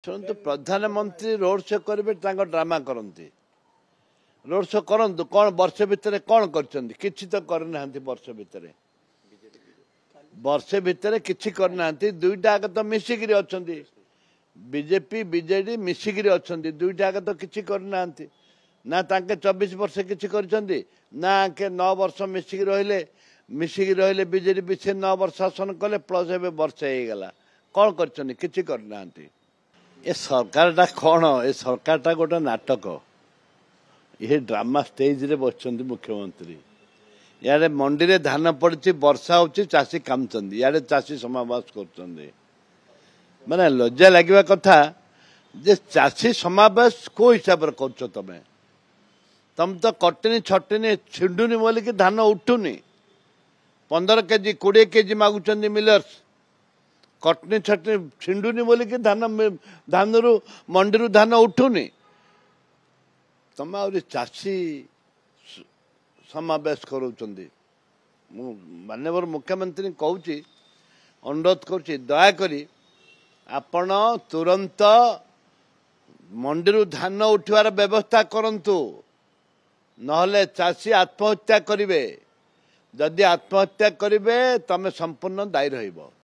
शुणु प्रधानमंत्री road show करेंगे ड्रामा करती रोड शो करंतु कौन वर्ष भितर कौन किछि तो करना वर्ष भितर किछि करना दुईटा आगे तो मिसिकी अच्छा बीजेपी बीजेडी मिसिकी अच्छा दुईटा आगे तो किछि करना ना तांके 24 वर्ष किछि करछंती ना के 9 वर्ष मिसिकी रहिले बीजेडी भी से 9 वर्ष शासन कले प्लस ए वर्ष हो गला कौन करछंती किछि करना ए सरकारटा कौन ए सरकारटा गोटे नाटक ये ड्रामा स्टेज रे बसचंती मुख्यमंत्री यारे मंडी रे धान पड़ी वर्षा होची चाषी कामचंदी यारे चाषी समावेश करचंदी माने लज्जा लगे कथा जे चाषी समावेश को हिसाब रे करछ तुम तो कटनी छटनी छिंडुनी बोली कि धान उठुनी 15 केजी 20 केजी मागुचंदी मिलर्स कटनी छटनी छिंडुनी बोली कि धान रु मंडी रु धान उठुनी तुम आ चाषी समावेश करूचंदी माननीय मुख्यमंत्री कहूची अनुरोध करुच्ची दयाकोरी आपण तुरंत मंडी रु धान उठवार व्यवस्था करंतु नहले चाषी आत्महत्या करिवे जदि आत्महत्या करिवे तमे संपूर्ण दायी रहिबो।